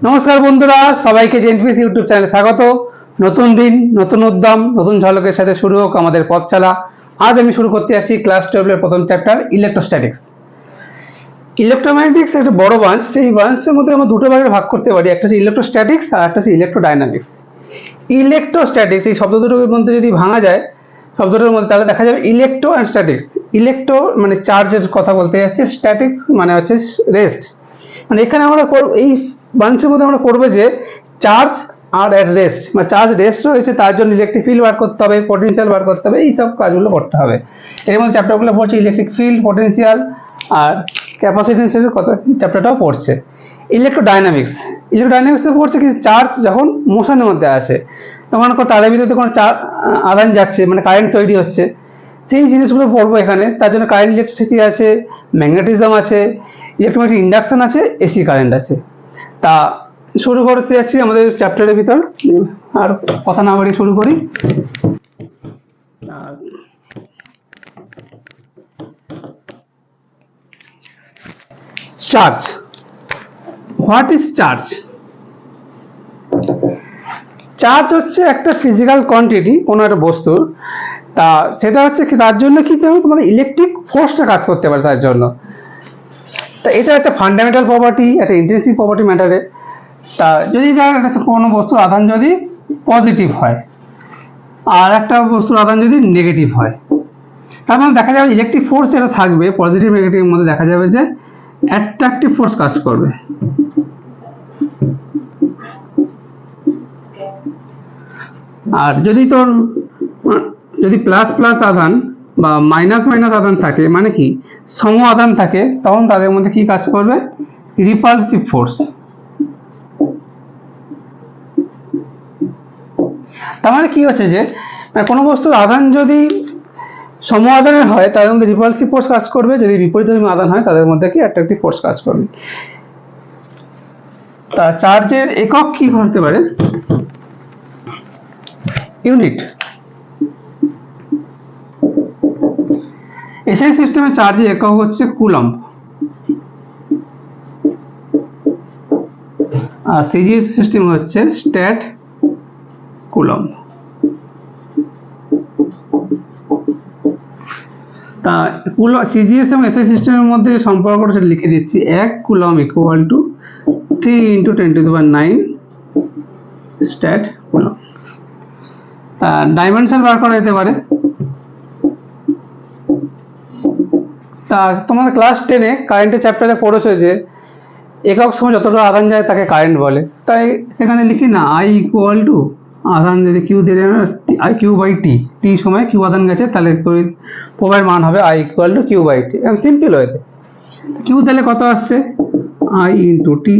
নমস্কার বন্ধুরা, সবাইকে জেএনপিএসসি ইউটিউব চ্যানেলে স্বাগত। নতুন দিন, নতুন উদ্যম, নতুন ঝলকের সাথে শুরু হোক আমাদের পথচলা। আজ আমি শুরু করতে যাচ্ছি ক্লাস 12 এর প্রথম চ্যাপ্টার ইলেকট্রোস্ট্যাটিক্স। ইলেকট্রোম্যাগনেটিক্স একটা বড় ব্রাঞ্চ। সেই ব্রাঞ্চের মধ্যে আমরা দুটো ভাগে ভাগ করতে পারি, একটা হচ্ছে ইলেকট্রোস্ট্যাটিক্স আর একটা হচ্ছে ইলেকট্রোডাইনামিক্স। ইলেকট্রোস্ট্যাটিক্স এই শব্দ দুটোর মধ্যে যদি ভাঙা যায় শব্দটার মধ্যে, তাহলে দেখা যাবে ইলেকট্রো অ্যান্ড স্ট্যাটিক্স। ইলেকট্রো মানে চার্জের কথা বলতে যাচ্ছে, স্ট্যাটিক্স মানে হচ্ছে রেস্ট। মানে এখানে আমরা এই ব্রাঞ্চের মধ্যে আমরা করবো যে চার্জ আর এট রেস্ট, মানে চার্জ রেস্ট রয়েছে তার জন্য ইলেকট্রিক ফিল্ড বার করতে হবে, পোটেনশিয়াল বার করতে হবে, এইসব কাজগুলো করতে হবে। এর মধ্যে চ্যাপ্টারগুলো পড়ছে ইলেকট্রিক ফিল্ড, পোটেনশিয়াল আর ক্যাপাসিটেন্সের কথা চ্যাপ্টারটাও পড়ছে। ইলেকট্রোডাইনামিক্সে পড়ছে কি, চার্জ যখন মোশনের মধ্যে আছে তখন তাদের ভিতরে কোনো আদান যাচ্ছে, মানে কারেন্ট তৈরি হচ্ছে, সেই জিনিসগুলো পড়বো এখানে। তার জন্য কারেন্ট, ইলেকট্রিসিটি আছে, ম্যাগনেটিজম আছে, ইলেকট্রোম্যাগনেটিক ইন্ডাকশন আছে, এসি কারেন্ট আছে। তা শুরু করতে যাচ্ছি আমাদের চ্যাপ্টারের ভিতর, আর কথা না বাড়িয়ে শুরু করি। Charge, what is charge? Charge হচ্ছে একটা ফিজিক্যাল কোয়ান্টিটি কোনো একটা বস্তুর। তা সেটা হচ্ছে কি, তার জন্য কি তোমাদের ইলেকট্রিক ফোর্সটা কাজ করতে পারে তার জন্য। তা এটা একটা ফান্ডামেন্টাল প্রপার্টি, একটা ইন্টেন্সিভ প্রপার্টি ম্যাটারে। তা যদি দেখা গেছে কোনো বস্তুর আধান যদি পজিটিভ হয় আর একটা বস্তুর আধান যদি নেগেটিভ হয়, তার মানে দেখা যাবে ইলেকট্রিক ফোর্স যেটা থাকবে পজিটিভ নেগেটিভের মধ্যে, দেখা যাবে যে অ্যাট্রাকটিভ ফোর্স কাজ করবে। আর যদি প্লাস প্লাস আধান বা মাইনাস মাইনাস আধান থাকে, মানে কি সম আধান থাকে, তখন তাদের মধ্যে কি কাজ করবে? Repulsive force. তার মানে কি হচ্ছে যে কোনো বস্তুর আধান যদি সম আধানের হয় তাদের মধ্যে রিপালসিভ ফোর্স কাজ করবে, যদি বিপরীতধর্মী আধান হয় তাদের মধ্যে কি অ্যাট্রাকটিভ ফোর্স কাজ করবে। তা চার্জের একক কি হতে পারে? ইউনিট। এসআই সিস্টেমে চার্জের একক হচ্ছে কুলম্ব, আর সিজিএস সিস্টেম হচ্ছে স্ট্যাট কুলম্ব। তা সিজিএস এবং এসআই সিস্টেমের মধ্যে সম্পর্কটা সেটা লিখে দিচ্ছি। 1 coulomb equal to 3 × 10⁹ stat coulomb. তা ডাইমেনশন বার করা যেতে পারে। তা তোমাদের ক্লাস 10-এ কারেন্টের চ্যাপ্টারে পড়েছো যে একক সময় যতটা আধান যায় তাকে কারেন্ট বলে। তাই সেখানে লিখি না, আই ইকুয়াল টু আধান যদি কিউ দিয়ে দেয়, I Q by T, T সময় কিউ আধান গেছে, তাহলে তড়িৎ প্রবাহের মান হবে I equal to Q by T. এবং সিম্পল হয়েছে, কিউ তাহলে কত আসছে? I into T.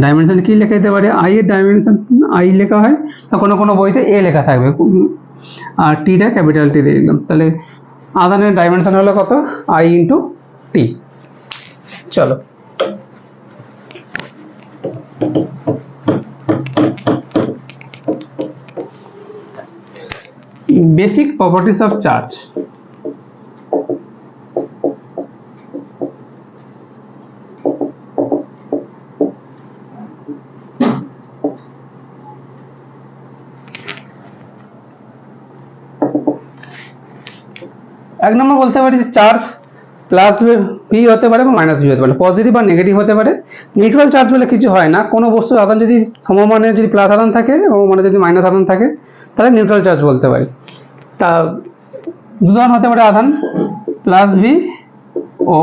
ডাইমেনশন কি লেখা যেতে পারে? আই এর ডাইমেনশন আই লেখা হয়, কোনো কোনো বইতে এ লেখা থাকবে, আর টিটা ক্যাপিটাল টি দিয়ে দিলাম। তাহলে আধানের ডাইমেনশন হলো কত? I into T. চলো বেসিক প্রপার্টিজ অফ চার্জ। এক নম্বর বলতে পারি যে চার্জ প্লাস ভি হতে পারে বা মাইনাস ভি হতে পারে, পজিটিভ বা নেগেটিভ হতে পারে। নিউট্রাল চার্জ বলে কিছু হয় না। কোনো বস্তুর আধান যদি সমমানে যদি প্লাস আধান থাকে এবং মানে যদি মাইনাস আধান থাকে, তাহলে নিউট্রাল চার্জ বলতে পারি। তা দু ধরনের হতে পারে আধান, প্লাস ভি ও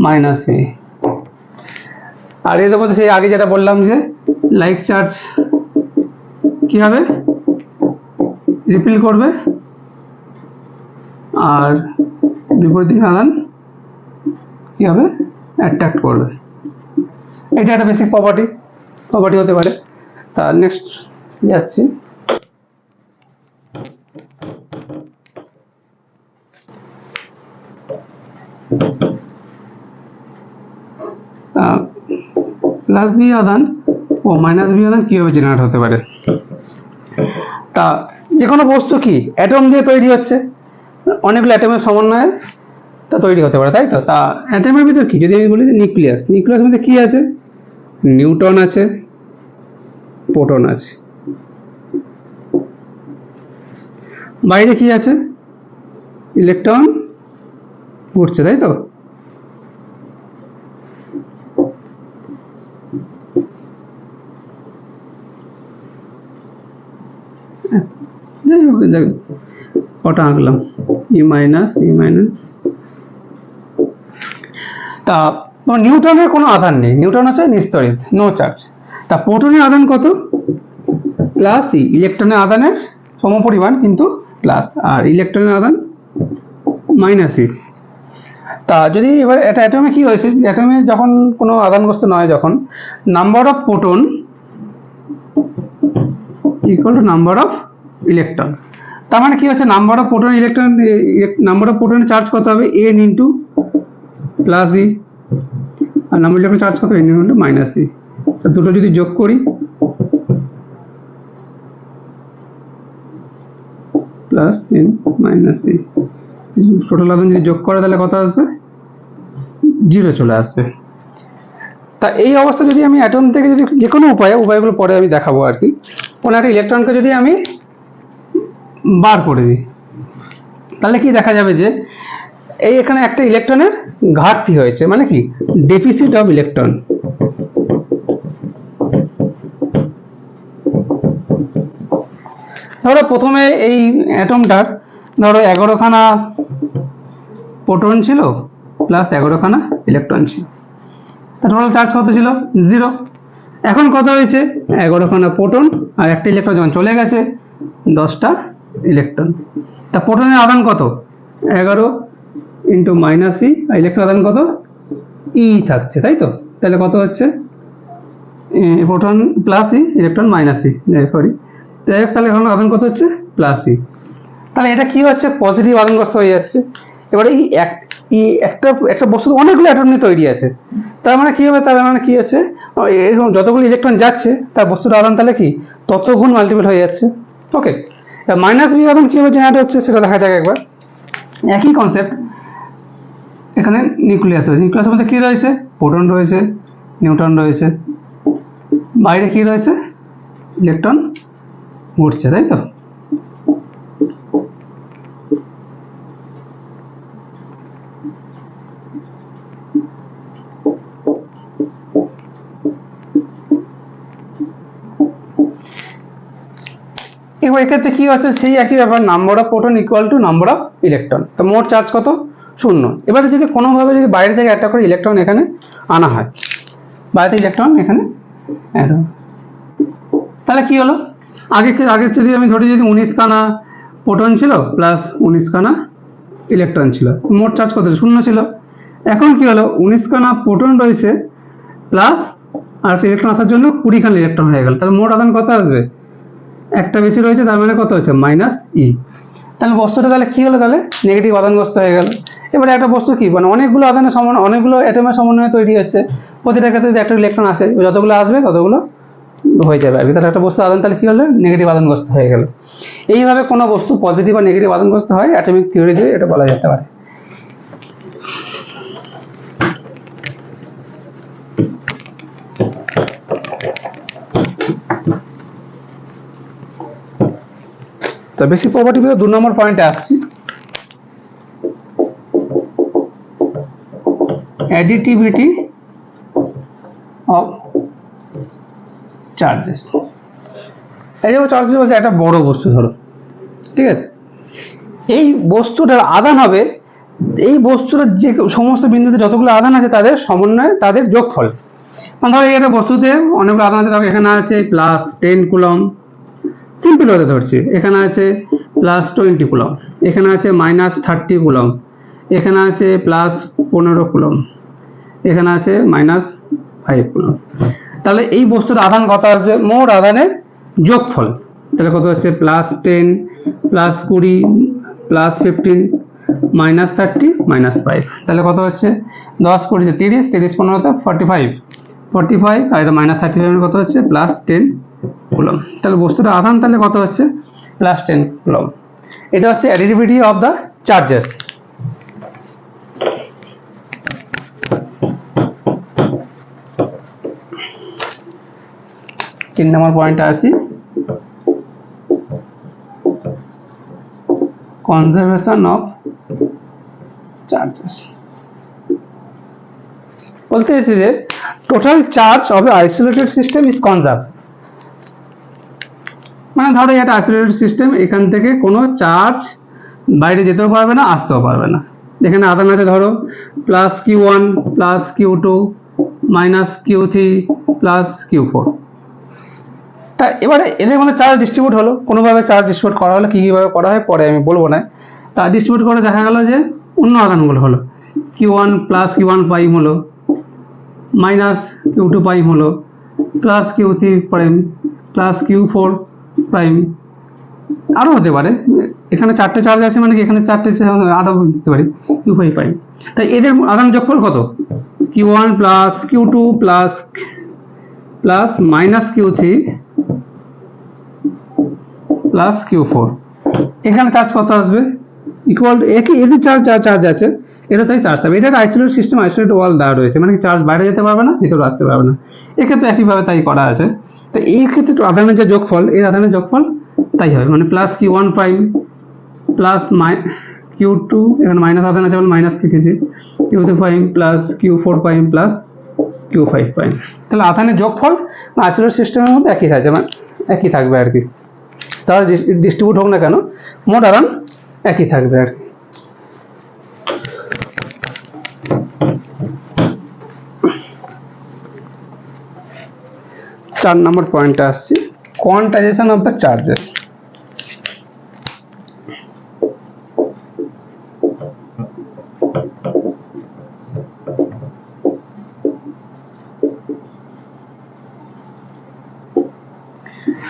মাইনাস ভি। আর এদের মধ্যে সেই আগে যেটা বললাম যে লাইক চার্জ কি হবে? রিপিল করবে, আর বিপরীত আধান কি হবে? অ্যাট্রাক্ট করবে। এটা একটা বেসিক প্রপার্টি হতে পারে। তা নেক্সট যাচ্ছি। প্লাস ভি আধান ও মাইনাস ভি আধান কিভাবে জেনারেট হতে পারে? তা যে কোনো বস্তু কি অ্যাটম দিয়ে তৈরি হচ্ছে, অনেকগুলো অ্যাটমের সমন্বয়ে তা তৈরি হতে পারে, তাই তো? তা অ্যাটমের ভিতর কি, যদি আমি বলি যে নিউক্লিয়াসের মধ্যে কি আছে? নিউটন আছে, প্রোটন আছে। বাইরে কি আছে? ইলেকট্রন ঘুরছে, তাই তো? কটা আঁকলাম? ই মাইনাস তা নিউটনের কোনো আধান নেই, নিউটন হচ্ছে নিস্তড়িত, নো চার্জ। তা প্রোটনের আধান কত? প্লাস ই, ইলেকট্রনের আধানের সমপরিমাণ কিন্তু প্লাস, আর ইলেকট্রনের আধান মাইনাস ই। তা যদি এবার এটা অ্যাটমে কি হয়েছে, অ্যাটমে যখন কোনো আধানগ্রস্ত নয়, যখন number of proton equal to number of electron, তার মানে কি হচ্ছে, number of proton electron, number of প্রোটনের চার্জ কত হবে? এন ইন্টু প্লাস ই, আর নাম্বার ইলেকট্রন চার্জ কত? N into minus E. দুটো যদি যোগ করি, plus N minus E, total আধান যদি যোগ করে তাহলে কত আসবে? 0 চলে আসবে। তা এই অবস্থা যদি আমি অ্যাটম থেকে যদি যে কোনো উপায়গুলো পরে আমি দেখাবো আর কি, কোনো একটা ইলেকট্রনকে যদি আমি বার করে দিই, তাহলে কি দেখা যাবে যে এই এখানে একটা ইলেকট্রনের ঘাটতি হয়েছে, মানে কি ডেফিসিট অফ ইলেকট্রন। ধরো প্রথমে এই অ্যাটমটার ধরো 11খানা প্রোটন ছিল প্লাস 11খানা ইলেকট্রন ছিল, তা টোটাল চার্জ কত ছিল? 0। এখন কত হয়েছে? 11খানা প্রোটন আর একটা ইলেকট্রন যখন চলে গেছে, 10টা ইলেকট্রন। তা প্রোটনের আধান কত? 11 ইন্টু মাইনাস ই, আর ইলেকট্রন আধান কত? ই থাকছে, তাই তো? তাহলে কত হচ্ছে? Proton plus E, electron minus E, sorry, তাহলে এখন আধান কত হচ্ছে? Plus E. তাহলে এটা কি হচ্ছে? পজিটিভ আধানগ্রস্ত হয়ে যাচ্ছে। এবারে এই একটা বস্তু অনেকগুলো অ্যাটম নিয়ে তৈরি আছে, তার মানে কি হবে? তার মানে কি হচ্ছে, এরকম যতগুলো ইলেকট্রন যাচ্ছে তার বস্তুর আধান তাহলে কি তত গুণ মাল্টিপল হয়ে যাচ্ছে। ওকে, মাইনাস বি আধান কিভাবে জেনারেট হচ্ছে সেটা দেখা যাক একবার। একই কনসেপ্ট, এখানে নিউক্লিয়াস রয়েছে, নিউক্লিয়াসের মধ্যে কি রয়েছে? প্রোটন রয়েছে, নিউট্রন রয়েছে, বাইরে কি রয়েছে? ইলেকট্রন ঘুরছে, তাই তো? এবার এক্ষেত্রে কি আছে? সেই একই ব্যাপার, number of proton equal to number of electron. তো মোট চার্জ কত? 0। এবারে যদি কোনোভাবে যদি বাইরে থেকে একটা করে ইলেকট্রন এখানে আনা হয়, বাইরে থেকে ইলেকট্রন এখানে অ্যাড হয়, তাহলে কি হলো? আগে যদি আমি ধরি, যদি 19খানা প্রোটন ছিল প্লাস 19খানা ইলেকট্রন ছিল, মোট চার্জ কত? 0 ছিল। এখন কি হলো? 19খানা প্রোটন রয়েছে প্লাস আর ইলেকট্রন আসার জন্য 20খানা ইলেকট্রন হয়ে গেল, তাহলে মোট আধান কত আসবে? একটা বেশি রয়েছে, তার মানে কত হচ্ছে? Minus E. তাহলে বস্তুটা তাহলে কি হলো? তাহলে নেগেটিভ আধানগ্রস্ত হয়ে গেল। এবারে একটা বস্তু কি, মানে অনেকগুলো আধানের অনেকগুলো অ্যাটমের সমন্বয়ে তৈরি হচ্ছে, প্রতিটা ক্ষেত্রে যদি একটা ইলেকট্রন আসে, যতগুলো আসবে ততগুলো হয়ে যাবে আর কি। তাহলে একটা বস্তু আধান তাহলে কি হলো? নেগেটিভ আধানগ্রস্ত হয়ে গেল। এইভাবে কোনো বস্তু পজিটিভ বা নেগেটিভ আধানগ্রস্ত হয়, অ্যাটমিক থিওরি দিয়ে এটা বলা যেতে পারে। তো বেসিক প্রপার্টি 2 নম্বর পয়েন্টে আসছি, অ্যাডিটিভিটি অফ চার্জেস। এই যে চার্জেস বলছে একটা বড় বস্তু ধরো, ঠিক আছে, এই বস্তুটার আধান হবে এই বস্তুর যে সমস্ত বিন্দুতে যতগুলো আধান আছে তাদের সমন্বয়ে তাদের যোগফল। মানে ধরো এই একটা বস্তুতে অনেকগুলো আধান আছে, ধরো এখানে আছে প্লাস 10 কুলম, সিম্পল হতে ধরছি, এখানে আছে প্লাস 20 কুলম, এখানে আছে মাইনাস 30 কুলম, এখানে আছে প্লাস 15 কুলম, এখানে আছে মাইনাস 5 কুলম। তাহলে এই বস্তুর আধান কত আসবে? মোট আধানের যোগফল। তাহলে কত হচ্ছে? Plus 10 plus 20 plus 15 minus 30 minus 5, তাহলে কত হচ্ছে? 10 20 30, 30 15 45, আর এটা মাইনাস 35 কত হচ্ছে? Plus 10 coulomb. তাহলে বস্তুটা আধান তাহলে কত হচ্ছে? Plus 10 coulomb. এটা হচ্ছে অ্যাডিটিভিটি অফ দ্য চার্জেস। 3 নম্বর পয়েন্টে আসি, কনজারভেশন অফ চার্জেস। বলতে চাইছে যে total charge of isolated system is conserve. মানে ধরো এটা আইসোলেটেড সিস্টেম, এখান থেকে কোনো চার্জ বাইরে যেতেও পারবে না, আসতেও পারবে না। এখানে আধান আছে ধরো plus Q1 plus Q2 minus Q3 plus Q4। তা এবারে এদের মধ্যে চার্জ ডিস্ট্রিবিউট হলো, কোনোভাবে চার্জ ডিস্ট্রিবিউট করা হলো, কীভাবে করা হয় পরে আমি বলবো না। তা ডিস্ট্রিবিউট করে দেখা গেল যে অন্য আধানগুলো হলো Q1 প্লাস Q1 প্রাইম হলো, মাইনাস Q2 প্রাইম হলো, plus Q3 prime, plus Q4 prime, আরও হতে পারে। এখানে 4টে চার্জ আছে মানে কি এখানে 4টে আরও দিতে পারি Q5 প্রাইম। তাই এদের আধান যোগফল কত? Q1 plus Q2 plus plus minus Q3 plus Q4। এখানে চার্জ কত আসবে? ইকুয়াল টু একই, এদের চার্জ আছে, এটা তাই চার্জ হবে। এটা আইসোলেট সিস্টেম, আইসোলেট ওয়াল দেওয়া রয়েছে, মানে চার্জ বাইরে যেতে পারবে না, ভিতরে আসতে পারবে না। এক্ষেত্রে একইভাবে তাই করা আছে। তো এই ক্ষেত্রে আধানের যে যোগফল, এই আধানের যোগফল তাই হবে, মানে plus Q1 prime plus Q2, এখানে মাইনাস আধান আছে বলে মাইনাস লিখেছি, Q2 prime plus Q4 prime plus Q5 prime. তাহলে আধানের যোগফল আইসোলেট সিস্টেমের মধ্যে একই থাকবে, মানে একই থাকবে আর কি। তাহলে ডিস্ট্রিবিউট হোক না কেন মোট আধান একই থাকবে আর কি। 4 নম্বর পয়েন্টে আসছি, কোয়ান্টাইজেশন অফ দ্য চার্জেস।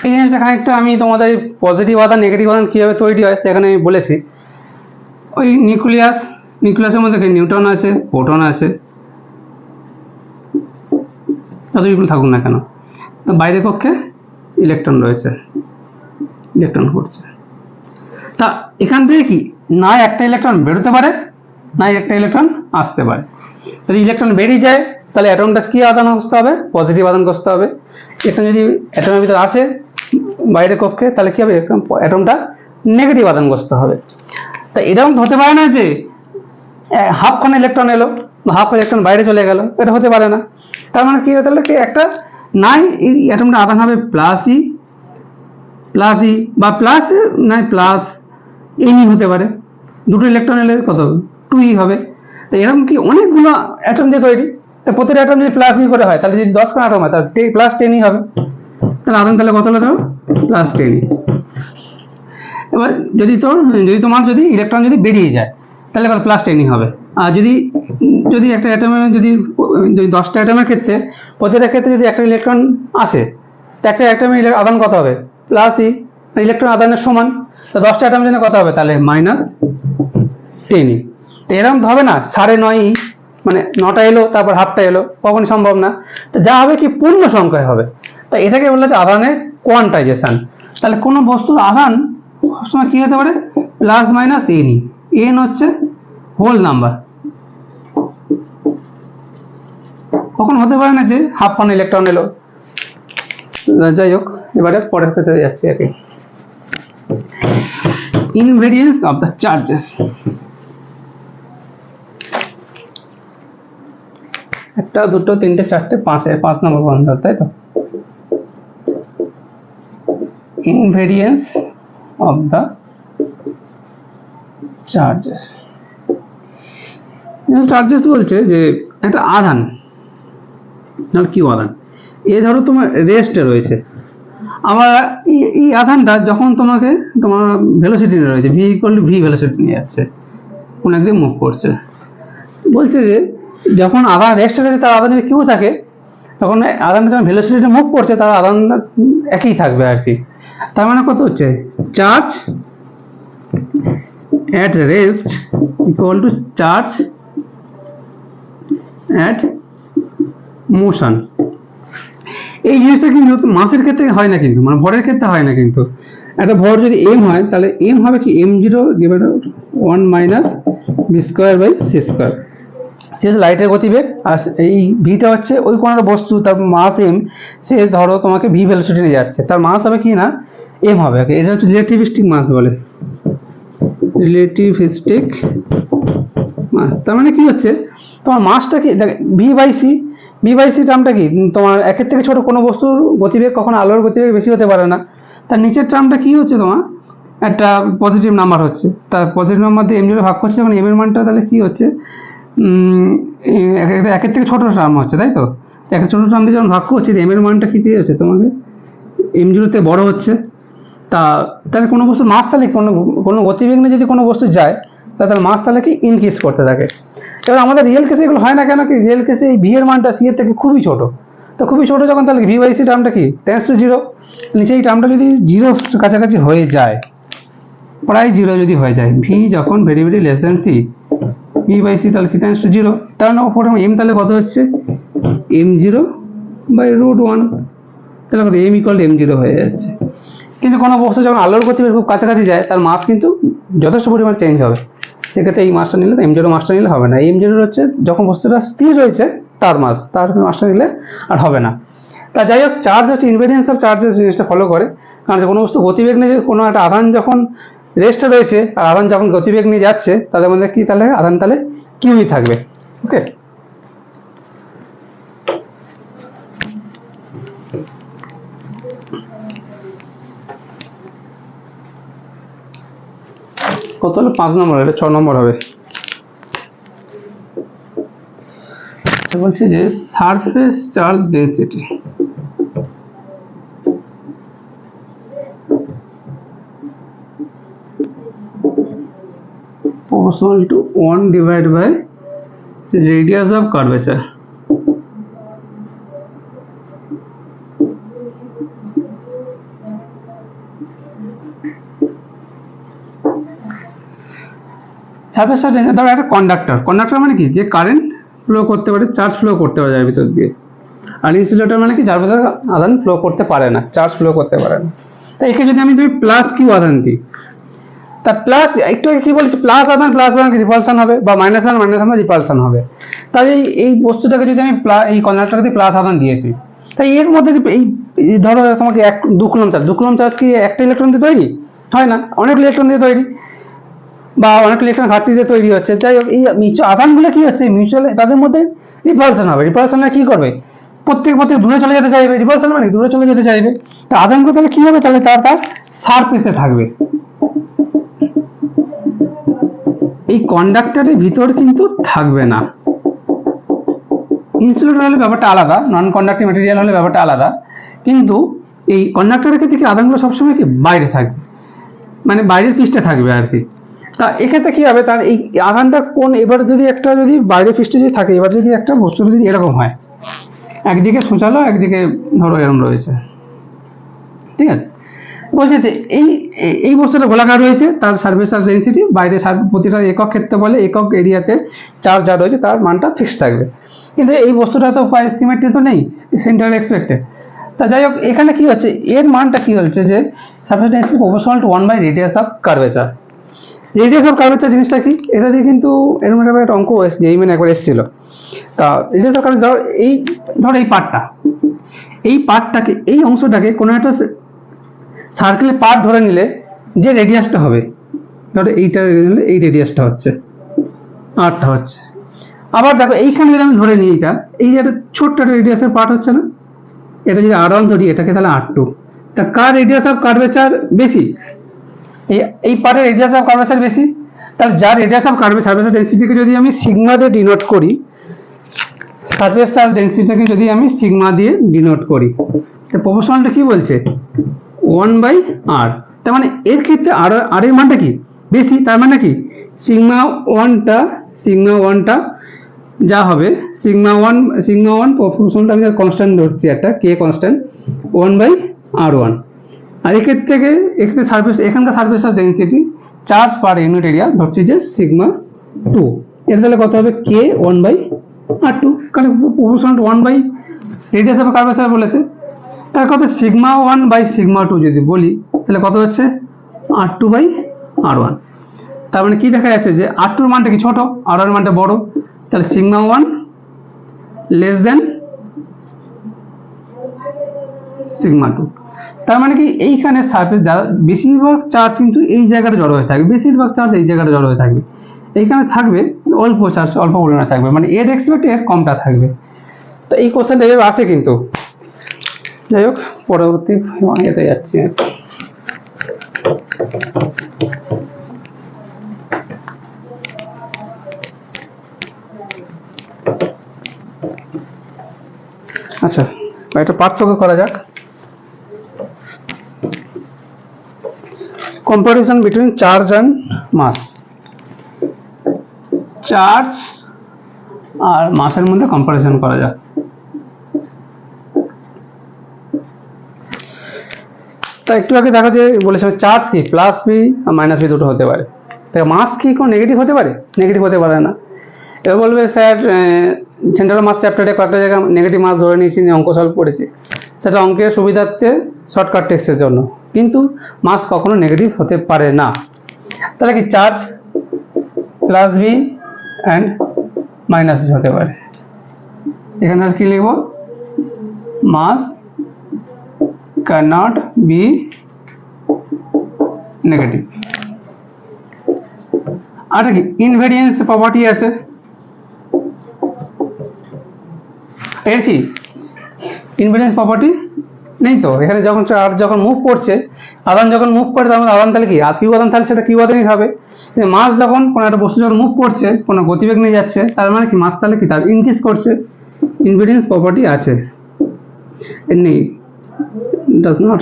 এই জিনিসটা খানিকটা আমি তোমাদের পজিটিভ আধান নেগেটিভ আধান কীভাবে তৈরি হয় সেখানে আমি বলেছি। ওই নিউক্লিয়াসের মধ্যে নিউট্রন আছে, প্রোটন আছে, যতগুলো থাকুক না কেন, তো বাইরের কক্ষে ইলেকট্রন রয়েছে, ইলেকট্রন ঘুরছে। তা এখান থেকে কি না একটা ইলেকট্রন বেরোতে পারে, না একটা ইলেকট্রন আসতে পারে। যদি ইলেকট্রন বেরিয়ে যায় তাহলে অ্যাটমটা কি আধান গ্রস্ত হবে? পজিটিভ আধান গ্রস্ত হবে। ইলেকট্রন যদি অ্যাটমের ভিতরে আসে বাইরের কক্ষে তাহলে কি হবে? অ্যাটমটা নেগেটিভ আধান গ্রস্ত হবে। তা এরকম হতে পারে না যে হাফখানা ইলেকট্রন এলো বা হাফ ইলেকট্রন বাইরে চলে গেল, এটা হতে পারে না। তার মানে কি হতে হলে কি একটা নাই এই অ্যাটমটা আধান হবে প্লাস ই বা প্লাস নাই প্লাস এনই হতে পারে। দুটো ইলেকট্রন এলে কত হবে? 2e হবে। তো এরকম কি অনেকগুলো অ্যাটম দিয়ে তৈরি, তা প্রতিটা অ্যাটম যদি প্লাস ই করে হয় তাহলে যদি 10খানা অ্যাটম হয় তাহলে প্লাস 10ই হবে। তাহলে আধান তাহলে কত হলো? প্লাস 10ই। এবার যদি তোমার যদি ইলেকট্রন যদি বেরিয়ে যায় তাহলে প্লাস 10ই হবে। আর যদি একটা অ্যাটমের যদি 10টা অ্যাটমের ক্ষেত্রে প্রতিটা ক্ষেত্রে যদি একটা ইলেকট্রন আসে, তো একটা অ্যাটমের আধান কত হবে? প্লাস ই, ইলেকট্রন আধানের সমান। তো 10টা অ্যাটমের জন্য কত হবে? তাহলে মাইনাস 10ই। তো এরকম হবে না 9.5ই, মানে 9টা এলো তারপর হাফটা এলো, কখনই সম্ভব না। তো যা হবে কি পূর্ণ সংখ্যায় হবে। তো এটাকে বলা হচ্ছে আধানের কোয়ান্টাইজেশন। তাহলে কোনো বস্তুর আধান সবসময় কি হতে পারে? Plus minus N E. এন হচ্ছে হোল নাম্বার, কখন হতে পারে না যে হাফখানা ইলেকট্রন এলো। যাই হোক, এবারে পরের ক্ষেত্রে যাচ্ছি আর কি। ইনভেরিয়েন্স অফ দ্য চার্জেস। একটা, দুটো, তিনটে, চারটে, 5 নম্বর পয়েন্ট, তাই তো? ইনভেরিয়েন্স অফ দ্য চার্জেস। চার্জেস বলছে যে একটা আধান, কি আধান, এ ধরো তোমার রেস্টে রয়েছে, আবার এই আধানটা যখন তোমার ভেলোসিটি রয়েছে v ভেলোসিটি নিয়ে যাচ্ছে, কোন একদিকে মুভ করছে। বলছে যে যখন আধান রেস্টে রয়েছে তার আধান যদি কিউ থাকে, তখন আধানটা যখন ভেলোসিটিটা মুভ করছে তার আধান একই থাকবে আর কি। তার মানে কত হচ্ছে? Charge at rest equal to charge at motion। এই জিনিসটা কিন্তু মাসের ক্ষেত্রে হয় না, কিন্তু মানে ভরের ক্ষেত্রে হয় না। কিন্তু একটা ভর যদি m হয় তাহলে m হবে কি m0 / 1 - v² / c²। সে হচ্ছে লাইটের গতিবেগ, আর এই ভিটা হচ্ছে ওই কোনো একটা বস্তু তার মাস এম, সে ধরো তোমাকে ভি ভেলোসিটি নিয়ে যাচ্ছে, তার মাস হবে কি না এম হবে, এটা হচ্ছে রিলেটিভিস্টিক মাস বলে, রিলেটিভিস্টিক মাস। তার মানে কি হচ্ছে তোমার মাসটা কি V by C, V by C টার্মটা কি তোমার একের থেকে ছোট কোনো বস্তুর গতিবেগ কখনো আলোর গতিবেগ বেশি হতে পারে না। তার নিচের টার্মটা কি হচ্ছে তোমার একটা পজিটিভ নাম্বার হচ্ছে, তার পজিটিভ নাম্বার দিয়ে এম জিরো ভাগ করছে, যখন এম এর মানটা তাহলে কি হচ্ছে একের থেকে ছোট টার্ম হচ্ছে, তাই তো একের ছোট টার্ম দিয়ে যখন ভাগ করছি এম এর মানটা কি দিয়ে হচ্ছে তোমাকে এম জিরোতে বড় হচ্ছে। তাহলে কোনো বস্তু মাস তাহলে কোনো গতিবেগ নিয়ে যদি কোনো বস্তু যায় তাহলে মাস তাহলে কি ইনক্রিজ করতে থাকে। এবার আমাদের রিয়েল কেসে এগুলো হয় না কেন, কি রিয়েল কেসে এই ভি এর মানটা সি এর থেকে খুবই ছোট, তো খুবই ছোট যখন তাহলে ভি বাই সি টার্মটা কি টেন্ডস টু জিরো, নিচে এই টার্মটা যদি জিরো কাছাকাছি হয়ে যায়, প্রায় জিরো যদি হয়ে যায়, ভি যখন very very less than C, V by C তাহলে কি টেন্ডস টু জিরো, তার মানে ওপরে এম তাহলে কত হচ্ছে M zero by root one, তাহলে কত M equal to M zero হয়ে যাচ্ছে। কিন্তু কোনো বস্তু যখন আলোর গতিবেগ খুব কাছাকাছি যায় তার মাস কিন্তু যথেষ্ট পরিমাণে চেঞ্জ হবে, সেক্ষেত্রে এই মাসটা নিলে এম জিরো মাসটা নিলে হবে না, এম জিরো হচ্ছে যখন বস্তুটা স্থির রয়েছে তার মাস, তার মাসটা নিলে আর হবে না। তা যাই হোক, চার্জ হচ্ছে ইনভেরিয়েন্স অফ চার্জেস জিনিসটা ফলো করে, কারণ কোনো বস্তু গতিবেগ নিয়ে কোনো একটা আধান যখন রেস্টে রয়েছে আর আধান যখন গতিবেগ নিয়ে যাচ্ছে তাদের মধ্যে কি তাহলে আধান তাহলে কিউই থাকবে। ওকে, কত হলো 5 নম্বর, এটা 6 নম্বর হবে। বলছে যে surface charge density, proportional to 1 divided by radius of curvature। Surface charge ধরো একটা কন্ডাক্টর মানে কি যে কারেন্ট ফ্লো করতে পারে, চার্জ ফ্লো করতে পারে যার ভিতর দিয়ে, আর ইনসুলেটর মানে কি যার ভিতরে আধান ফ্লো করতে পারে না, চার্জ ফ্লো করতে পারে না। তাই একে যদি আমি প্লাস কিউ আধান দিই, তা প্লাস একটু কি বলছি প্লাস আধান রিপালশন হবে, বা মাইনাস আধান রিপালশন হবে। তাই এই বস্তুটাকে যদি আমি এই কন্ডাক্টরকে প্লাস আধান দিয়েছি, তাই এর মধ্যে যে এই ধরো তোমাকে 2 কুলম্ব চার্জ কি একটা ইলেকট্রন দিয়ে তৈরি হয় না, অনেক ইলেকট্রন দিয়ে তৈরি, বা অনেক ইলেকট্রন ঘাটতি দিয়ে তৈরি হচ্ছে। যাই হোক, এই আধানগুলো কি হচ্ছে মিউচুয়াল, তাদের মধ্যে রিপালশন হবে, রিপালশনটা কি করবে প্রত্যেক দূরে চলে যেতে চাইবে, রিপালশন মানে দূরে চলে যেতে চাইবে। তা আধানগুলো তাহলে কি হবে, তাহলে তার সারফেসে থাকবে, এই কন্ডাক্টরের ভিতর কিন্তু থাকবে না। ইনসুলেটর হলে ব্যাপারটা আলাদা, নন কন্ডাক্টিং ম্যাটেরিয়াল হলে ব্যাপারটা আলাদা, কিন্তু এই কন্ডাক্টরের ক্ষেত্রে কি আধানগুলো সবসময় কি বাইরে থাকবে, মানে বাইরের পৃষ্ঠে থাকবে আর কি। তা এক্ষেত্রে কি হবে, তার এই আধানটা কোন, এবার যদি একটা যদি বাইরের পৃষ্ঠে যদি থাকে, এবার যদি একটা বস্তু যদি এরকম হয়, একদিকে সোচালো একদিকে ধরো এরকম রয়েছে, ঠিক আছে, বলছে যে এই বস্তুটা গোলাকার রয়েছে, তার সারফেস চার্জ ডেনসিটি বাইরে প্রতিটা একক ক্ষেত্রে বলে একক এরিয়াতে চার্জ যা রয়েছে তার মানটা ফিক্সড থাকবে, কিন্তু এই বস্তুটা তো প্রায় সিমেট্রি তো নেই, সেন্টার এক্সপেক্টেড। তা যাই হোক, এখানে কি হচ্ছে এর মানটা কি হচ্ছে যে surface density proportional to 1 by radius of curvature. Radius of curvature জিনিসটা কি, এটা দিয়ে কিন্তু এর মধ্যে একটা অঙ্ক এসছে, এই মানে একবার এসেছিল। তা রেডিয়াস অফ কার্ভেচার ধর এই পার্টটাকে এই অংশটাকে কোনো একটা সার্কেলের পার্ট ধরে নিলে যে রেডিয়াসটা হবে, ধরো এইটা নিলে এই রেডিয়াসটা হচ্ছে আরটা হচ্ছে। আবার দেখো এইখানে যদি আমি ধরে নিই এই যে একটা ছোট্ট একটা রেডিয়াসের পার্ট হচ্ছে না, এটা যদি R1 ধরি, এটাকে তাহলে R2। তা কার রেডিয়াস অফ কার্ভেচার বেশি, এই পার্টের রেডিয়াস অফ কার্ভেচার বেশি, তাহলে যার রেডিয়াস অফ কার্ভেচার ডেন্সিটিকে যদি আমি সিগমা দিয়ে ডিনোট করি, সারফেস চার্জ ডেন্সিটিটাকে যদি আমি সিগমা দিয়ে ডিনোট করি, তো প্রপোর্শনালটা কি বলছে 1 বাই R। তার মানে এর ক্ষেত্রে আর এর মানটা কি বেশি, তার মানে কি সিগমা ওয়ানটা যা হবে সিগমা ওয়ান প্রপোর্শনালটা আমি কনস্ট্যান্ট ধরছি, একটা কে কনস্ট্যান্ট 1 বাই R1। আর এক্ষেত্রে সারফেস, এখানকার surface charge density charge per unit area ধরছি যে সিগমা 2, এর তাহলে কত হবে কে 1 বাই R2, কারণ proportional 1 by radius of curvature বলেছে। তার কথা সিগমা 1 বাই সিগমা 2 যদি বলি তাহলে কত হচ্ছে R2 বাই R1। তার মানে কি দেখা যাচ্ছে যে R2 এর মানটা কি ছোট, R1 এর মানটা বড়, তাহলে সিগমা 1 লেস দেন সিগমা 2। তার মানে কি এইখানে সারফেস বেশিরভাগ চার্জ কিন্তু এই জায়গাটা জড়ো হয়ে থাকবে, বেশিরভাগ চার্জ এই জায়গাটা জড়ো হয়ে থাকবে, এইখানে থাকবে অল্প চার্জ, অল্প পরিমাণে থাকবে, মানে এর এক্সপেক্টে এর কমটা থাকবে। তো এই কোশ্চেনটা এভাবে আসে কিন্তু। যাই হোক, পরবর্তী এতে যাচ্ছি। আচ্ছা, একটা পার্থক্য করা যাক। Comparison between charge and mass. Charge আর মাসের মধ্যে কম্পারিজন করা যাক। তা একটু আগে দেখা যে বলেছিল চার্জ কি প্লাস বি আর মাইনাস বি দুটো হতে পারে, তাই মাস কি কোনো নেগেটিভ হতে পারে? নেগেটিভ হতে পারে না। এবার বলবে স্যার সেন্ট্রাল মাস চ্যাপ্টারে কয়েকটা জায়গায় নেগেটিভ মাস ধরে নিয়েছি, অঙ্ক সলভ করেছি, সেটা অঙ্কের সুবিধার্থে শর্টকাট টেক্সটের জন্য, কিন্তু মাস কখনো নেগেটিভ হতে পারে না। তাহলে কি charge plus B and minus B হতে পারে। এখানে আর কি লিখব? মাস cannot be negative। আর কি ইনভেরিয়েন্স প্রপার্টি আছে, এর কি ইনভেরিয়েন্স প্রপার্টি নেই তো। এখানে যখন চার্জ যখন মুভ করছে, আধান যখন মুভ করে, তখন আধান তাহলে কি কিউ আধান, তাহলে সেটা কিউ আধানই হবে। মাস যখন কোনো একটা বস্তু যখন মুভ করছে, কোনো গতিবেগ নিয়ে যাচ্ছে, তার মানে কি মাস তাহলে কি তার ইনক্রিজ করছে, ইনভেরিয়েন্স প্রপার্টি আছে। এর নেই, does not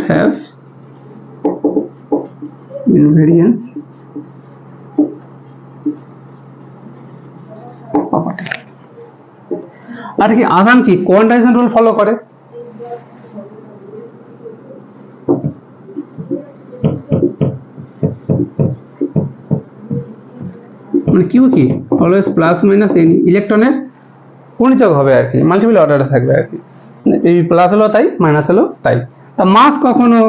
have invariance property। আর কি আধান কি কোয়ান্টাইজেশন রুল ফলো করে। মানে কিউ কি অলওয়েজ প্লাস মাইনাস এন ইলেকট্রনের গুণিতক হবে আর কি, মাল্টিপল অর্ডারে থাকবে আর কি। এই প্লাস হলো তাই, মাইনাস হলো তাই। তা মাস কখনো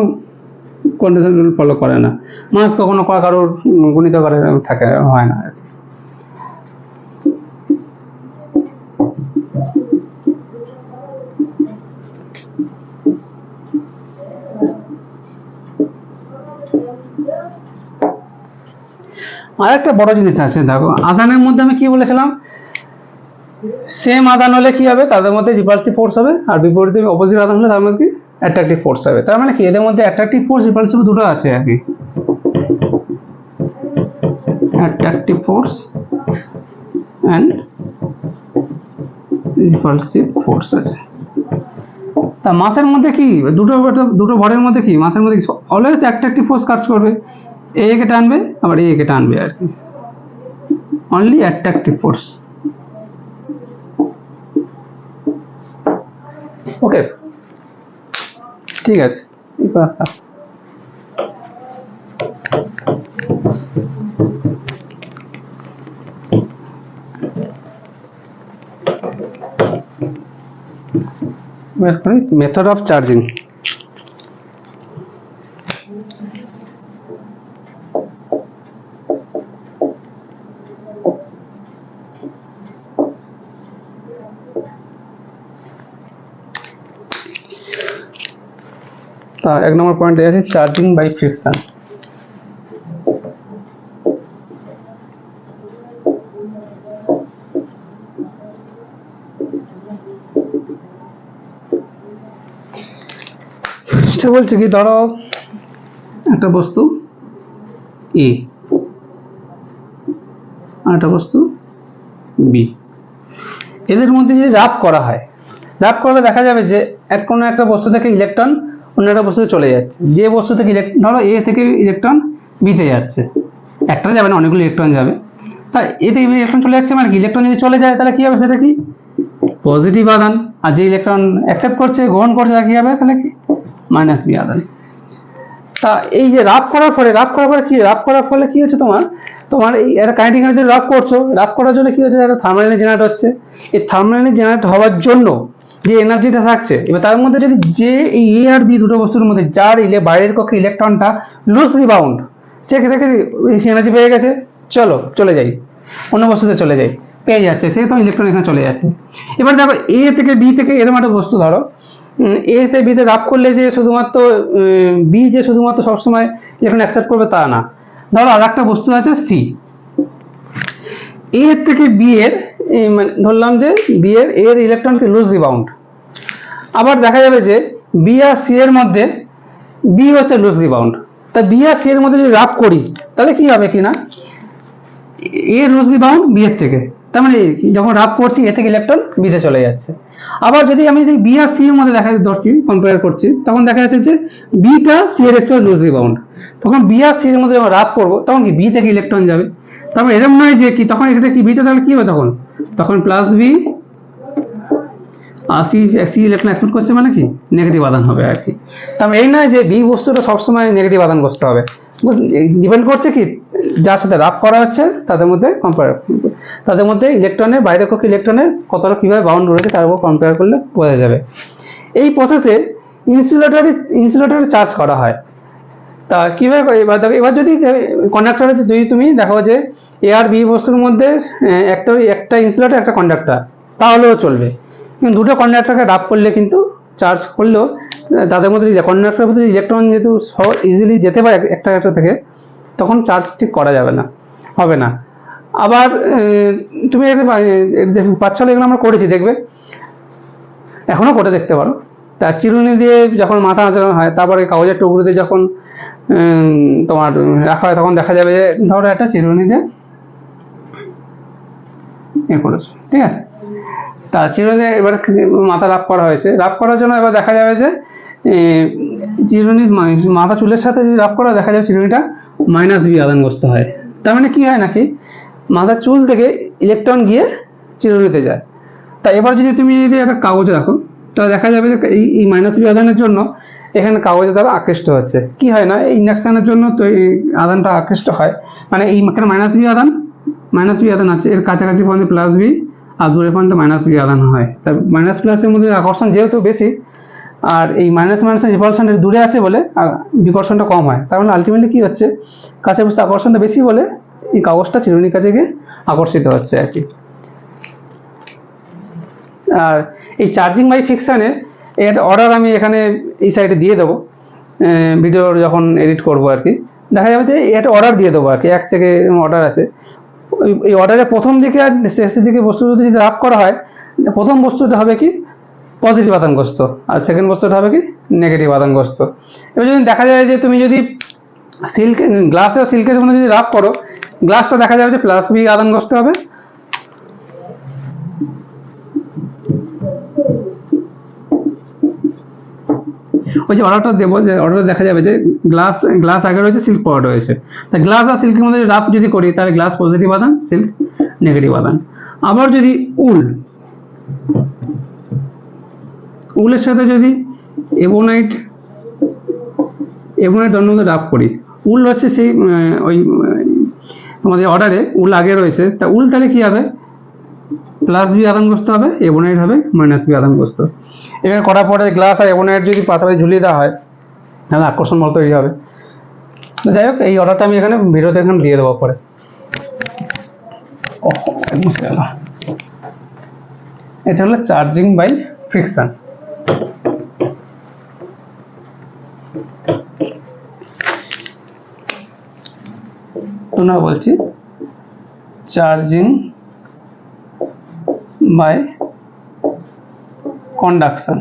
কোয়ান্টাইজেশন রুল ফলো করে না, মাস কখনো কারোর গুণিত করে থাকে হয় না। আর একটা বড় জিনিস আছে, দেখো আধানের মধ্যে আমি কি বলেছিলাম, সেম আধান হলে কি হবে, তাদের মধ্যে রিপালসিভ ফোর্স হবে, আর বিপরীতে অপোজিট আধান হলে তার মধ্যে অ্যাট্রাকটিভ ফোর্স হবে। তার মানে কি এদের মধ্যে অ্যাট্রাকটিভ ফোর্স রিপালসিভ দুটো আছে আর কি, attractive force and repulsive force আছে। তা মাসের মধ্যে কি দুটো ভরের মধ্যে কি মাসের মধ্যে অলওয়েজ অ্যাট্রাকটিভ ফোর্স কাজ করবে, এ কে টানবে আবার এ কে টানবে আর কি, অনলি অ্যাট্রাকটিভ ফোর্স। ওকে, ঠিক আছে। Method of charging. তা 1 নম্বর পয়েন্টে আছে চার্জিং বাই ফ্রিকশন। সে বলছে কি ধরো একটা বস্তু এ আর একটা বস্তু বি, এদের মধ্যে যদি রাব করা হয়, রাব করলে দেখা যাবে যে কোনো একটা বস্তু থেকে ইলেকট্রন অন্য একটা বস্তুতে চলে যাচ্ছে। যে বস্তু থেকে ধরো এ থেকে ইলেকট্রন বিতে যাচ্ছে, একটা যাবে না, অনেকগুলো ইলেকট্রন যাবে। তা এ থেকে ইলেকট্রন চলে যাচ্ছে, মানে কি ইলেকট্রন যদি চলে যায় তাহলে কি হবে, সেটা কি পজিটিভ আধান, আর যে ইলেকট্রন অ্যাকসেপ্ট করছে গ্রহণ করছে তাহলে কি হবে, তাহলে কি মাইনাস বি আধান। তা এই যে রাব করার ফলে কি রাব করার ফলে কি হচ্ছে, তোমার এই একটা কাইনেটিক এনার্জি রাব করছো, রাব করার জন্য কি হচ্ছে, একটা থার্মাল এনার্জি জেনারেট হচ্ছে। এই থার্মাল এনার্জি জেনারেট হওয়ার জন্য যে এনার্জিটা থাকছে, এবার তার মধ্যে যদি যে এই এ আর বি দুটো বস্তুর মধ্যে যার বাইরের কক্ষে ইলেকট্রনটা লুজলি বাউন্ড, সেক্ষেত্রে সেই এনার্জি পেয়ে গেছে, চলো চলে যাই, অন্য বস্তুতে চলে যাই, পেয়ে যাচ্ছে, সেই তো ইলেকট্রন এখানে চলে যাচ্ছে। এবার দেখো এ থেকে বি থেকে এরকম একটা বস্তু ধরো, এ তে বিতে রাব করলে যে শুধুমাত্র বি যে শুধুমাত্র সবসময় ইলেকট্রন অ্যাকসেপ্ট করবে তা না। ধরো আর একটা বস্তু আছে সি, এ থেকে বি এর মানে ধরলাম যে বি এর এর ইলেকট্রনকে লুজলি বাউন্ড। আবার দেখা যাবে যে বি আর সি এর মধ্যে বি হচ্ছে লুজলি বাউন্ড। তা বি আর সি এর মধ্যে যদি রাব করি তাহলে কি হবে কিনা এ লুজলি বাউন্ড বি এর থেকে, তার মানে যখন রাব করছি এ থেকে ইলেকট্রন বিতে চলে যাচ্ছে। আবার যদি আমি যদি বি আর সি এর মধ্যে দেখা ধরছি কম্পেয়ার করছি, তখন দেখা যাচ্ছে যে বিটা সি এর এক্সট্রা লুজলি বাউন্ড, তখন বি আর সি এর মধ্যে যখন রাব করবো তখন কি বি থেকে ইলেকট্রন যাবে। তারপর এরকম নয় যে কি তখন এটা কি বিটা তাহলে কি হবে তখন, তখন প্লাস বি আর সি সি ইলেকট্রন অ্যাকসেপ্ট করছে মানে কি নেগেটিভ আধান হবে আর কি। তারপর এই নয় যে বি বস্তুটা সবসময় নেগেটিভ আধানগ্রস্ত হবে, ডিপেন্ড করছে কি যার সাথে রাব করা হচ্ছে তাদের মধ্যে কম্পেয়ার, তাদের মধ্যে ইলেকট্রনের বাইরের কক্ষে ইলেকট্রনের কতটা কীভাবে বাউন্ড রয়েছে তার উপর কম্পেয়ার করলে বোঝা যাবে। এই প্রসেসে ইনসুলেটরে চার্জ করা হয়। তা কীভাবে এবার যদি কন্ডাক্টরে যদি তুমি দেখো যে এ আর বি বস্তুর মধ্যে একটা ইনসুলেটর একটা কন্ডাক্টর তাহলেও চলবে, কিন্তু দুটো কন্ডাক্টরকে রাব করলে কিন্তু চার্জ করলেও তাদের মধ্যে কন্ডাক্টরের মধ্যে ইলেকট্রন যেহেতু ইজিলি যেতে পারে একটা থেকে, তখন চার্জ ঠিক করা যাবে না, হবে না। আবার তুমি পাঠশালা এগুলো আমরা করেছি দেখবে, এখনও করে দেখতে পারো। তা চিরুনি দিয়ে যখন মাথা আঁচড়ানো হয় তারপরে কাগজের টুকরোতে যখন তোমার রাখা হয় তখন দেখা যাবে যে ধরো একটা চিরুনি দিয়ে এ করেছো, ঠিক আছে। তা চিরুনি এবার মাথা রাব করা হয়েছে, রাব করার জন্য এবার দেখা যাবে যে চিরুনির মাথা চুলের সাথে যদি রাব করা দেখা যাবে চিরুনিটা মাইনাস বি আধানগ্রস্ত হয়। তার মানে কি হয় নাকি মাথার চুল থেকে ইলেকট্রন গিয়ে চিরুনিতে যায়। তা এবার যদি তুমি যদি একটা কাগজ রাখো তাহলে দেখা যাবে যে এই মাইনাস বি আধানের জন্য এখানে কাগজের দ্বারা আকৃষ্ট হচ্ছে, কি হয় না এই ইন্ডাকশনের জন্য তো এই আধানটা আকৃষ্ট হয়, মানে এই এখানে মাইনাস বি আধান আছে, এর কাছাকাছি পর্যন্ত প্লাস বি আর দূরে পর্যন্ত মাইনাস বি আধান হয়। তা মাইনাস প্লাসের মধ্যে আকর্ষণ যেহেতু বেশি আর এই মাইনাস রিপালশন দূরে আছে বলে বিকর্ষণটা কম হয়, তার মানে আলটিমেটলি কি হচ্ছে কাছে বসে আকর্ষণটা বেশি বলে এই কাগজটা চিরুনির কাছে গিয়ে আকর্ষিত হচ্ছে আর কি। আর এই চার্জিং বাই ফিকশানে এর অর্ডার আমি এখানে এই সাইডে দিয়ে দেবো, ভিডিও যখন এডিট করবো আর কি, দেখা যাবে যে এটা অর্ডার দিয়ে দেবো আর কি, 1 থেকে অর্ডার আছে। এই অর্ডারের প্রথম দিকে আর শেষের দিকে বস্তু যদি রাব করা হয়, প্রথম বস্তুটা হবে কি পজিটিভ আধানগ্রস্ত আর সেকেন্ড বস্তুটা হবে কি নেগেটিভ আধানগ্রস্ত। এবার যদি দেখা যায় যে তুমি যদি গ্লাস আর সিল্কের মধ্যে যদি রাব করো, গ্লাসটা দেখা যাবে যে প্লাস বি আধানগ্রস্ত হবে, ওই যে অর্ডারটা দেবো যে অর্ডারে দেখা যাবে যে গ্লাস আগে রয়েছে সিল্ক পরে রয়েছে। তা গ্লাস আর সিল্কের মধ্যে রাব যদি করি তাহলে গ্লাস পজিটিভ আধান সিল্ক নেগেটিভ আধান। আবার যদি উলের সাথে যদি এবোনাইট মধ্যে রাব করি, উল হচ্ছে সেই ওই তোমাদের অর্ডারে উল আগে রয়েছে, তা উল তাহলে কি হবে প্লাস বি আধানগ্রস্ত হবে, এবোনাইট হবে মাইনাস বি আধানগ্রস্ত। এখানে করার পরে গ্লাস আর এবোনাইট যদি পাশাপাশি ঝুলিয়ে দেওয়া হয় তাহলে আকর্ষণ বল তৈরি হবে। যাই হোক এই অর্ডারটা আমি এখানে ভিডিওতে এখানে দিয়ে দেবো পরে। এটা হলো চার্জিং বাই ফ্রিকশন। পুনঃ বলছি চার্জিং বাই কন্ডাকশন।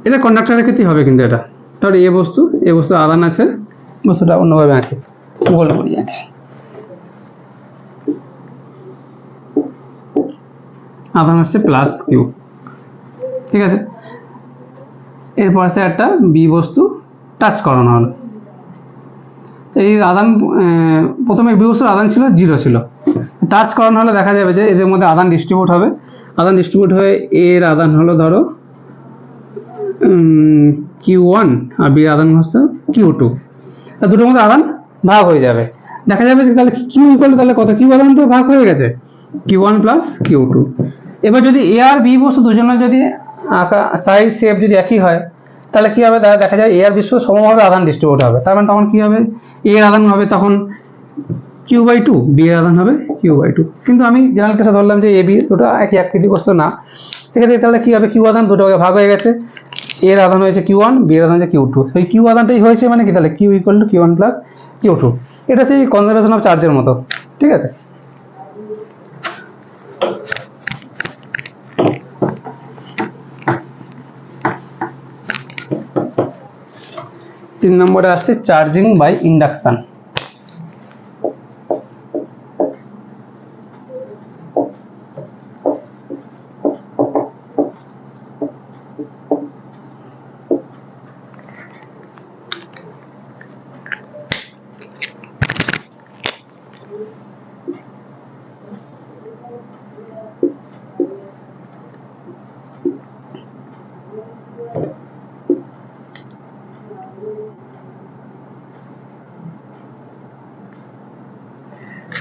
এটা কন্ডাক্টরের ক্ষেত্রেই হবে, কিন্তু এটা তাহলে এ বস্তু আধান আছে, বস্তুটা অন্যভাবে আঁকে গোল করি আঁকি, আধান হচ্ছে প্লাস কিউ, ঠিক আছে। এরপর আছে একটা বি বস্তু টাচ করানো হলো, এই আধান প্রথমে বি বস্তুর আধান ছিল 0 ছিল, টাচ করানো হলে দেখা যাবে যে এদের মধ্যে আধান ডিস্ট্রিবিউট হবে, আধান ডিস্ট্রিবিউট হয়ে এর আধান হলো ধরো Q1 আর বি আধান হচ্ছে Q2, তা দুটোর মধ্যে আধান ভাগ হয়ে যাবে। দেখা যাবে যে তাহলে কিউ ইকুয়াল তাহলে কত কিউ আধান তো ভাগ হয়ে গেছে Q1 প্লাস Q2। এবার যদি এ আর বি বস্তু দুজনের যদি আঁকা সাইজ শেপ যদি একই হয় তাহলে কি হবে দেখা যায় এ আর বি সমভাবে আধান ডিস্ট্রিবিউট হবে, তার মানে তখন কি হবে এ এর আধান হবে তখন Q/2, বি এর আধান হবে Q/2। কিন্তু আমি জেনারেল কেসে ধরলাম যে এ বি দুটো একই আকৃতি বস্তু না, সেক্ষেত্রে তাহলে কি হবে, কিউ আধান দুটো ভাগ হয়ে গেছে, এর আধান হয়েছে Q1, বি এর আধান হচ্ছে Q2। সেই কিউ আধানটাই হয়েছে মানে কি, তাহলে Q = Q1 + Q2। এটা সেই কনজারভেশন অফ চার্জের মতো, ঠিক আছে। তিন নম্বরে আসছে চার্জিং বাই ইন্ডাকশন।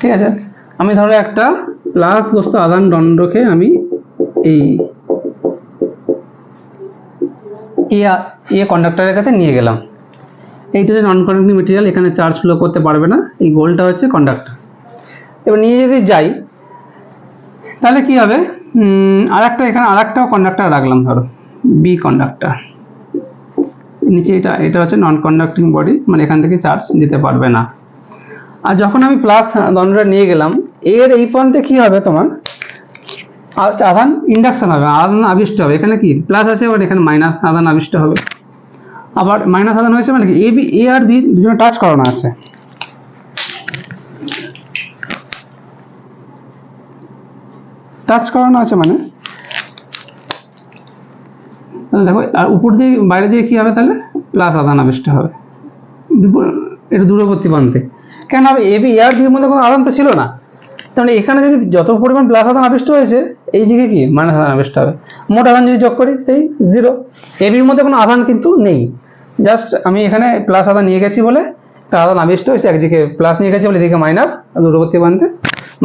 ঠিক আছে, আমি ধরো একটা প্লাস বস্তু আধান দণ্ডকে আমি এই কন্ডাক্টরের কাছে নিয়ে গেলাম। এইটা হচ্ছে নন কন্ডাক্টিং মেটেরিয়াল, এখানে চার্জ ফ্লো করতে পারবে না, এই গোলটা হচ্ছে কন্ডাক্টর। এবার নিয়ে যদি যাই তাহলে কি হবে, এখানে আরেকটাও কন্ডাক্টর রাখলাম, ধরো বি কন্ডাক্টর নিচে, এটা হচ্ছে নন কন্ডাক্টিং বডি, মানে এখান থেকে চার্জ দিতে পারবে না। আর যখন আমি প্লাস দণ্ডটা নিয়ে গেলাম, এর এই প্রান্তে কি হবে, তোমার আধান ইন্ডাকশন হবে, আধান আবিষ্ট হবে। এখানে কি প্লাস আছে, বাট এখানে মাইনাস আধান আবিষ্ট হবে। আবার মাইনাস আধান হয়েছে মানে কি, এ আর বি দুজনে টাচ করানো আছে, মানে দেখো, আর উপর দিয়ে বাইরে দিয়ে কি হবে, তাহলে প্লাস আধান আবিষ্ট হবে, এটা দূরবর্তী প্রান্তে। কেন হবে, এ আর বির মধ্যে কোনো আধান তো ছিল না, তাহলে এখানে যদি যত পরিমাণ প্লাস আধান আবিষ্ট হয়েছে, এই দিকে কি মাইনাস আধান আবিষ্ট হবে। মোট আধান যদি যোগ করি সেই 0। এ বির মধ্যে কোনো আধান কিন্তু নেই, জাস্ট আমি এখানে প্লাস আধান নিয়ে গেছি বলে একটা আধান আবিষ্ট হয়েছে, একদিকে প্লাস নিয়ে গেছি বলে এদিকে মাইনাস, দূরবর্তী প্রান্তে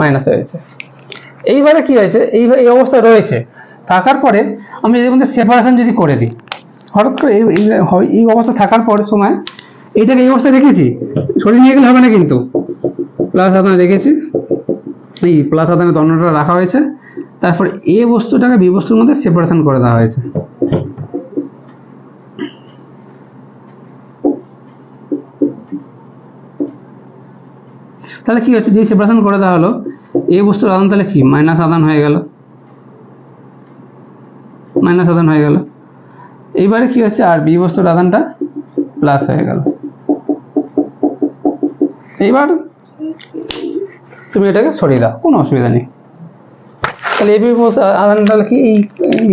মাইনাস হয়েছে। এইবারে কি হয়েছে, এই অবস্থা রয়েছে, থাকার পরে আমি এর মধ্যে সেপারেশন যদি করে দিই, হঠাৎ করে এই অবস্থা থাকার পরে সময় এইটাকে এই অবস্থায় রেখেছি, সরিয়ে নিয়ে গেলে হবে না, কিন্তু প্লাস আধান রেখেছি, এই প্লাস আধানের দণ্ডটা রাখা হয়েছে, তারপর এ বস্তুটাকে বি বস্তুর মধ্যে সেপারেশন করে দেওয়া হয়েছে। তাহলে কি হচ্ছে, যে সেপারেশন করে দেওয়া হলো, এ বস্তুর আধান তাহলে কি মাইনাস আধান হয়ে গেল, এইবারে কি হচ্ছে, আর বি বস্তুর আধানটা প্লাস হয়ে গেল। এইবার তুমি এটাকে সরিয়ে দাও, কোনো অসুবিধা নেই। তাহলে এবি আধান, তাহলে কি এই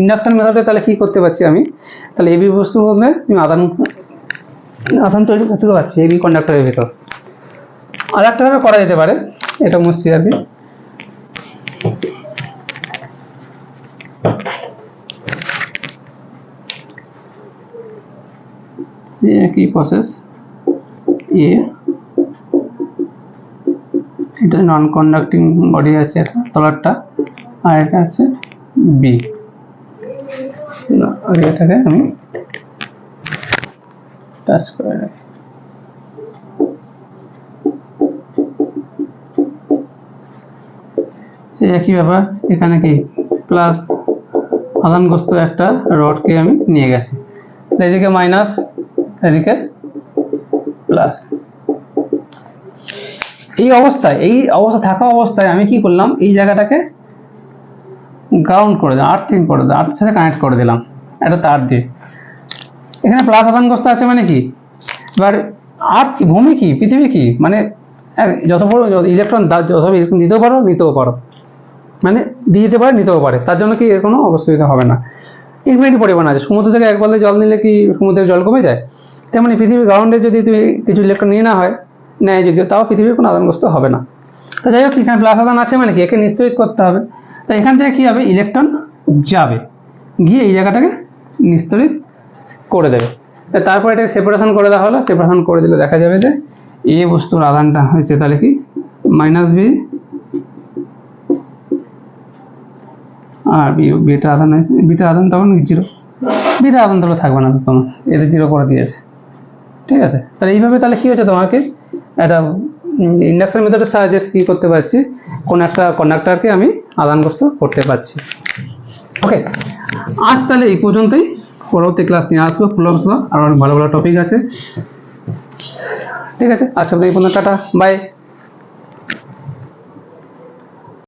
ইন্ডাকশন মেথডে তাহলে কি করতে পারছি আমি, তাহলে এবি বস্তুর মধ্যে তুমি আধান তৈরি করতে পারছি এবি কন্ডাক্টরের ভিতর। আর একটা ভাবে করা যেতে পারে, এটা মুছছি আর কি, একই প্রসেস। এটা নন কন্ডাক্টিং বডি আছে, এটা তলারটা, আর এটা আছে বি। এটাকে আমি টাচ করে রাখি। সেই একই ব্যাপার, এখানে কি প্লাস আধানগ্রস্ত একটা রডকে আমি নিয়ে গেছি, এদিকে মাইনাস, এদিকে প্লাস। এই অবস্থা থাকা অবস্থায় আমি কি করলাম, এই জায়গাটাকে গ্রাউন্ড করে দিলাম, আর্থিং করে দিলাম, আর্থের সাথে কানেক্ট করে দিলাম একটা তার দিয়ে। এখানে প্লাস আধানগ্রস্ত আছে মানে কি, এবার আর্থ ভূমি কি, পৃথিবী কি, মানে যত বড় ইলেকট্রন দিতেও পারো, নিতেও পারো, মানে দিয়ে দিতে পারে, নিতেও পারে, তার জন্য কি এর কোনো অসুবিধা হবে না। ইনফিনিটি পরিমাণ আছে, সমুদ্র থেকে এক বালতি জল নিলে কি সমুদ্রের জল কমে যায়, তেমনি পৃথিবীর গ্রাউন্ডে যদি তুমি কিছু ইলেকট্রন নিয়ে না হয়, নেয় যদিও, তাও পৃথিবীর কোনো আধানগ্রস্ত হবে না। তো যাই হোক, এখানে প্লাস আধান আছে মানে কি, একে নিস্তরিত করতে হবে। তো এখান থেকে কি হবে, ইলেকট্রন যাবে, গিয়ে এই জায়গাটাকে নিস্তরিত করে দেবে। তারপর এটাকে সেপারেশন করে দেওয়া হলো, সেপারেশন করে দিলে দেখা যাবে যে এ বস্তুর আধানটা হয়েছে তাহলে কি মাইনাস বি, আর বিটা আধান হয়েছে, বিটা আধান তখন 0, বিটা আধান তাহলে থাকবে না, তোমার এটা 0 করে দিয়েছে। ঠিক আছে, তাহলে এইভাবে তাহলে কি হচ্ছে, তোমাকে একটা ইন্ডাকশন মেথডের সাহায্যে কী করতে পারছি, কোন একটা কন্ডাক্টরকে আমি আদানগ্রস্ত করতে পারছি। ওকে, আজ তাহলে এই পর্যন্তই, পরবর্তী ক্লাস নিয়ে আসবো আর অনেক ভালো ভালো টপিক আছে। ঠিক আছে, আজকে এই পর্যন্ত, টাটা, বাই।